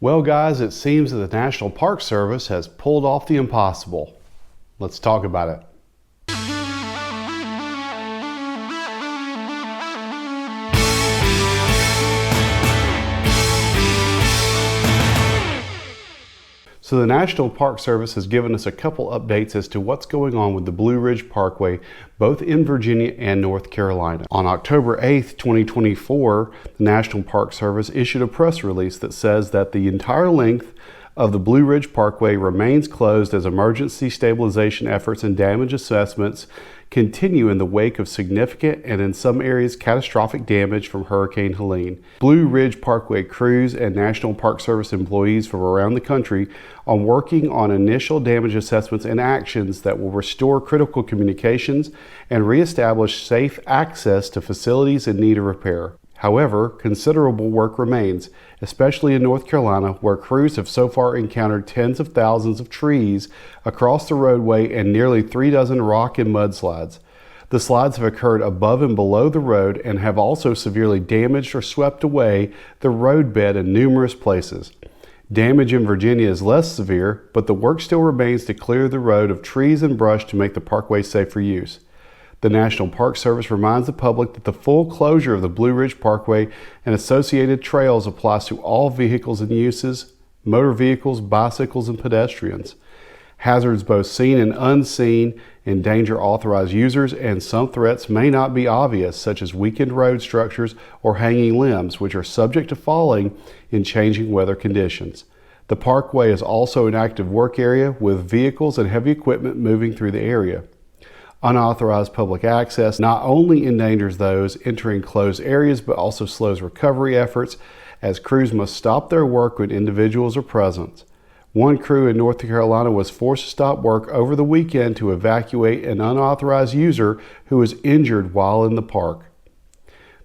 Well guys, it seems that the National Park Service has pulled off the impossible. Let's talk about it. So the National Park Service has given us a couple updates as to what's going on with the Blue Ridge Parkway, both in Virginia and North Carolina. On October 8th, 2024, the National Park Service issued a press release that says that the entire length of the Blue Ridge Parkway remains closed as emergency stabilization efforts and damage assessments continue in the wake of significant and in some areas catastrophic damage from Hurricane Helene. Blue Ridge Parkway crews and National Park Service employees from around the country are working on initial damage assessments and actions that will restore critical communications and reestablish safe access to facilities in need of repair. However, considerable work remains, especially in North Carolina, where crews have so far encountered tens of thousands of trees across the roadway and nearly 36 rock and mudslides. The slides have occurred above and below the road and have also severely damaged or swept away the roadbed in numerous places. Damage in Virginia is less severe, but the work still remains to clear the road of trees and brush to make the parkway safe for use. The National Park Service reminds the public that the full closure of the Blue Ridge Parkway and associated trails applies to all vehicles and uses, motor vehicles, bicycles, and pedestrians. Hazards both seen and unseen endanger authorized users, and some threats may not be obvious, such as weakened road structures or hanging limbs, which are subject to falling in changing weather conditions. The parkway is also an active work area with vehicles and heavy equipment moving through the area. Unauthorized public access not only endangers those entering closed areas, but also slows recovery efforts, as crews must stop their work when individuals are present. One crew in North Carolina was forced to stop work over the weekend to evacuate an unauthorized user who was injured while in the park.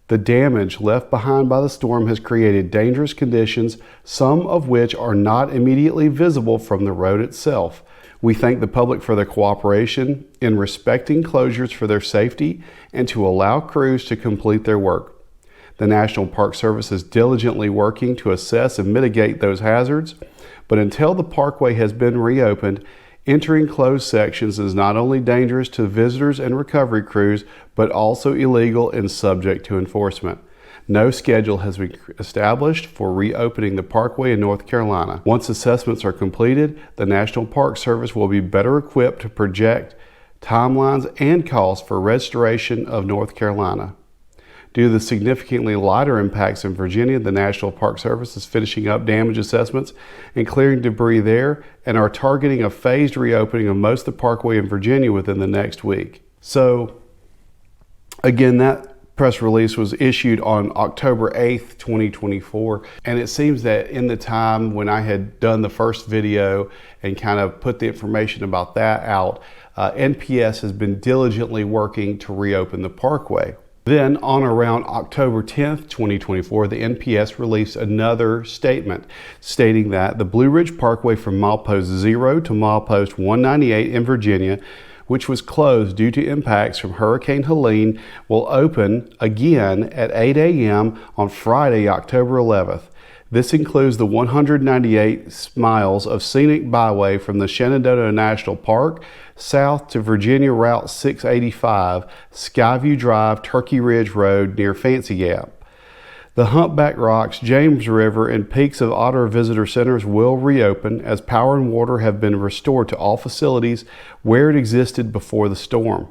The damage left behind by the storm has created dangerous conditions, some of which are not immediately visible from the road itself. We thank the public for their cooperation in respecting closures for their safety and to allow crews to complete their work. The National Park Service is diligently working to assess and mitigate those hazards, but until the parkway has been reopened, entering closed sections is not only dangerous to visitors and recovery crews, but also illegal and subject to enforcement. No schedule has been established for reopening the parkway in North Carolina. Once assessments are completed, the National Park Service will be better equipped to project timelines and costs for restoration of North Carolina. Due to the significantly lighter impacts in Virginia, the National Park Service is finishing up damage assessments and clearing debris there and are targeting a phased reopening of most of the parkway in Virginia within the next week. So, again, that press release was issued on October 8th, 2024, and it seems that in the time when I had done the first video and kind of put the information about that out, NPS has been diligently working to reopen the parkway. Then on around October 10th, 2024, the NPS released another statement stating that the Blue Ridge Parkway from milepost 0 to milepost 198 in Virginia, which was closed due to impacts from Hurricane Helene, will open again at 8 a.m. on Friday, October 11th. This includes the 198 miles of scenic byway from the Shenandoah National Park south to Virginia Route 685, Skyview Drive, Turkey Ridge Road near Fancy Gap. The Humpback Rocks, James River, and Peaks of Otter visitor centers will reopen as power and water have been restored to all facilities where it existed before the storm.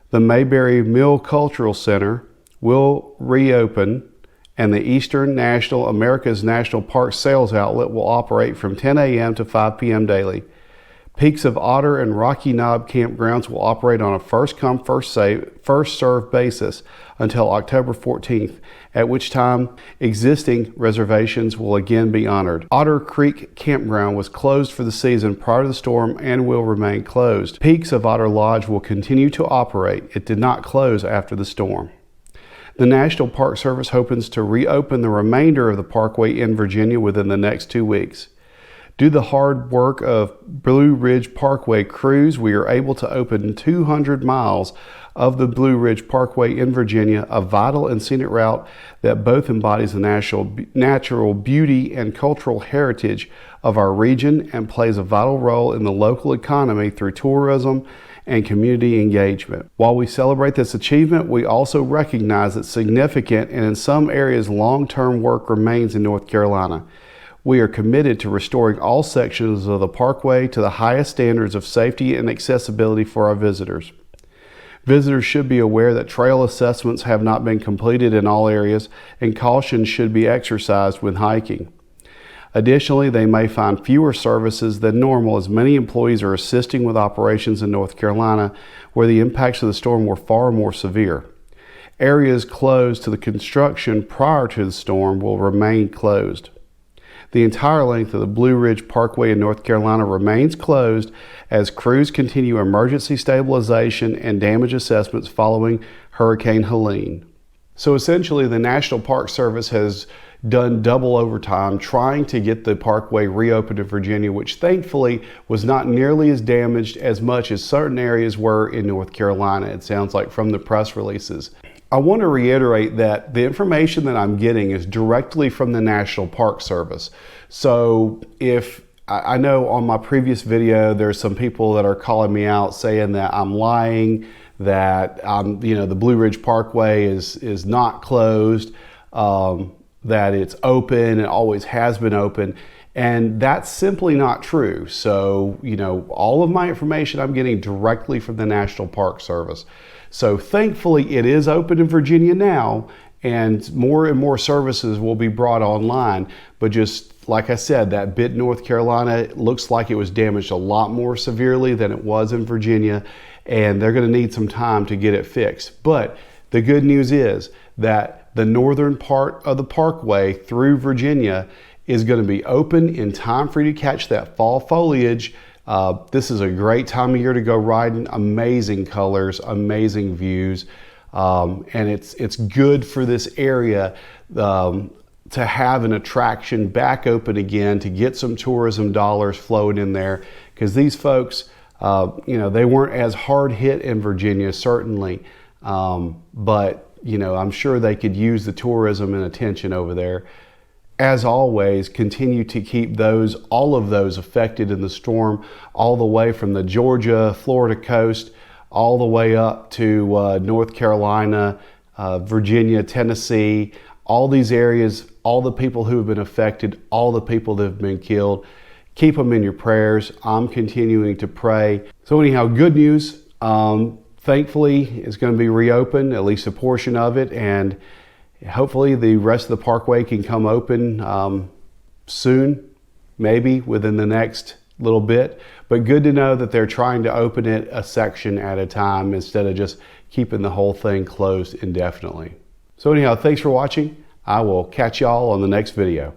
The Mayberry Mill Cultural Center will reopen, and the Eastern National America's National Park Sales Outlet will operate from 10 a.m. to 5 p.m. daily. Peaks of Otter and Rocky Knob campgrounds will operate on a first-come, first-served basis until October 14th, at which time existing reservations will again be honored. Otter Creek Campground was closed for the season prior to the storm and will remain closed. Peaks of Otter Lodge will continue to operate. It did not close after the storm. The National Park Service hopes to reopen the remainder of the parkway in Virginia within the next 2 weeks. Due to the hard work of Blue Ridge Parkway crews, we are able to open 200 miles of the Blue Ridge Parkway in Virginia, a vital and scenic route that both embodies the natural beauty and cultural heritage of our region and plays a vital role in the local economy through tourism and community engagement. While we celebrate this achievement, we also recognize that significant and in some areas long-term work remains in North Carolina. We are committed to restoring all sections of the parkway to the highest standards of safety and accessibility for our visitors. Visitors should be aware that trail assessments have not been completed in all areas, and caution should be exercised when hiking. Additionally, they may find fewer services than normal as many employees are assisting with operations in North Carolina where the impacts of the storm were far more severe. Areas closed to the construction prior to the storm will remain closed. The entire length of the Blue Ridge Parkway in North Carolina remains closed as crews continue emergency stabilization and damage assessments following Hurricane Helene. So essentially, the National Park Service has done double overtime trying to get the parkway reopened in Virginia, which thankfully was not nearly as damaged as much as certain areas were in North Carolina, it sounds like from the press releases. I want to reiterate that the information that I'm getting is directly from the National Park Service. So if I know on my previous video, there's some people that are calling me out saying that I'm lying, that the Blue Ridge Parkway is not closed, that it's open and always has been open. And that's simply not true. So, all of my information I'm getting directly from the National Park Service. So thankfully it is open in Virginia now, and more services will be brought online. But just like I said, that bit North Carolina looks like it was damaged a lot more severely than it was in Virginia, and they're going to need some time to get it fixed. But the good news is that the northern part of the parkway through Virginia is going to be open in time for you to catch that fall foliage. This is a great time of year to go riding. Amazing colors, amazing views, and it's good for this area to have an attraction back open again, to get some tourism dollars flowing in there, because these folks, they weren't as hard hit in Virginia, certainly, but I'm sure they could use the tourism and attention over there. As always, continue to keep all of those affected in the storm, all the way from the Georgia, Florida coast, all the way up to North Carolina, Virginia, Tennessee, all these areas, all the people who have been affected, all the people that have been killed. Keep them in your prayers. I'm continuing to pray. So anyhow, good news. Thankfully, it's going to be reopened, at least a portion of it, and hopefully the rest of the parkway can come open soon, maybe within the next little bit. But good to know that they're trying to open it a section at a time instead of just keeping the whole thing closed indefinitely. So anyhow, thanks for watching. I will catch y'all on the next video.